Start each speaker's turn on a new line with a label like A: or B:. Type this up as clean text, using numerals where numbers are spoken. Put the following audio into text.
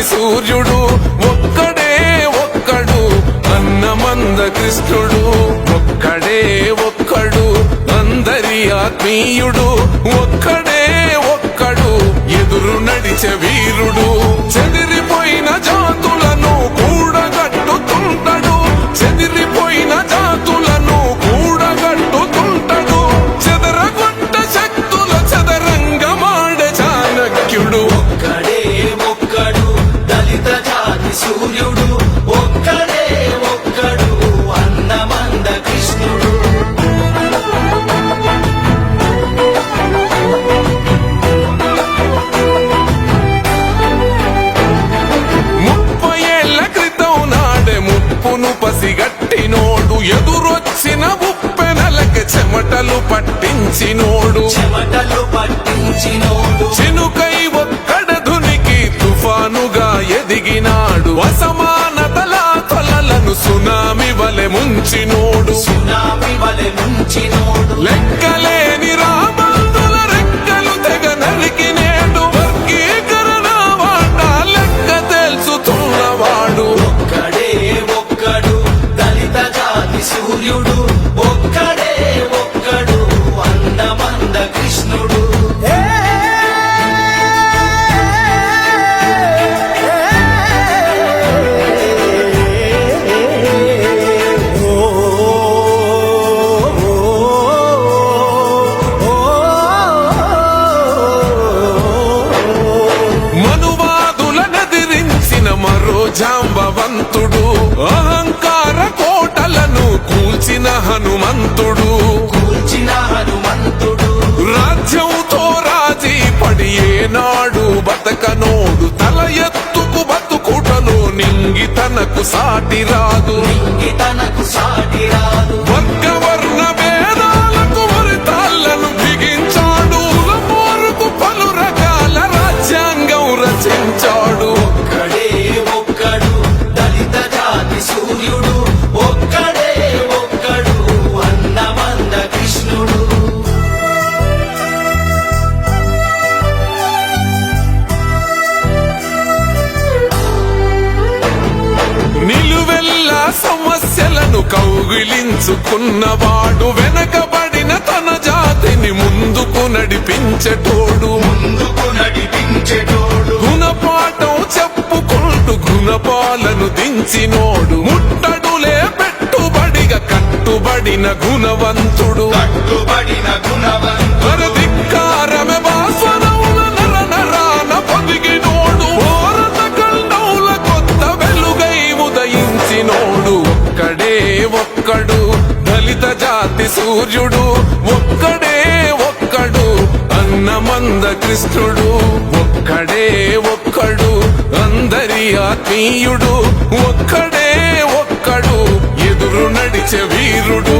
A: జాతి సూర్యుడు ఒక్కడే ఒక్కడు అన్నమంద కృష్ణుడు ఒక్కడే ఒక్కడు అందరి ఆత్మీయుడు ఒక్కడే ఒక్కడు ఎదురు నడిచే వీరుడు చెదిరిపోయిన జాతులను కూడగట్టుతుంటాడు చెదిరిపోయిన జాతులను కూడగట్టుతుంటాడు చెదరగొట్ట శక్తుల చదరంగమాడే చాణక్యుడు
B: ఒక్కడే ఒక్కడు దళిత జాతి సూర్యుడు ఒక్కడే ఒక్కడు అన్నమంద కృష్ణుడు
A: ముప్పును పసిగట్టినోడు ఎదురొచ్చిన ఉప్పెనలకి చెమటలు పట్టించినోడు చినుకై ఒక్కడ ధునికి తుఫానుగా ఎదిగినాడు అసమానతల తలలను సునామి వలె ముంచినోడు లెక్కలేని రాబందుల రెక్కలు తెగ నరికినేడు వర్గీకరణ వాట లెక్క తెలుసుతున్నవాడు
B: సూర్యుడు ఒక్కడే ఒక్కడు అన్నమంద కృష్ణుడు
A: మనువాదులనెదిరించిన మరో జాంబవంతుడు అహంకార కోటలను కూల్చిన హనుమంతుడు రాజ్యంతో రాజీ పడి ఏనాడు బతకనోడు తల ఎత్తుకు బతుకుటలో నింగి తనకు సాటి రాదు వర్గవర్ణ భేదాలకు వరితాళ్లను బిగించాడు పోరుకు పలు రకాల రాజ్యాంగం రచించాడు
B: ఒక్కడే ఒక్కడు దళిత జాతి సూర్యుడు ఒక్కడే ఒక్కడు అన్నమంద కృష్ణుడు
A: నిలువెల్లా సమస్యలను కౌగిలించుకున్నవాడు వెనకబడిన తన జాతిని ముందుకు నడిపించేటోడు గుణపాఠం చెప్పుకుంటూ గుణపాలను దించినోడు ముట్టడులే పెట్టుబడిగా కట్టుబడిన గుణవంతుడు ధిక్కారమే వాసనవుల నర నరాన పొదిగినోడు భారత ఖండౌల కొత్త వెలుగై ఉదయించినోడు ఒక్కడే ఒక్కడు దళిత జాతి సూర్యుడు ఒక్కడే ఒక్కడు అన్నమంద కృష్ణుడు ఒక్కడే ఒక్కడు అందరి ఆత్మీయుడు ఒక్కడే ఒక్కడు ఎదురు నడిచే వీరుడు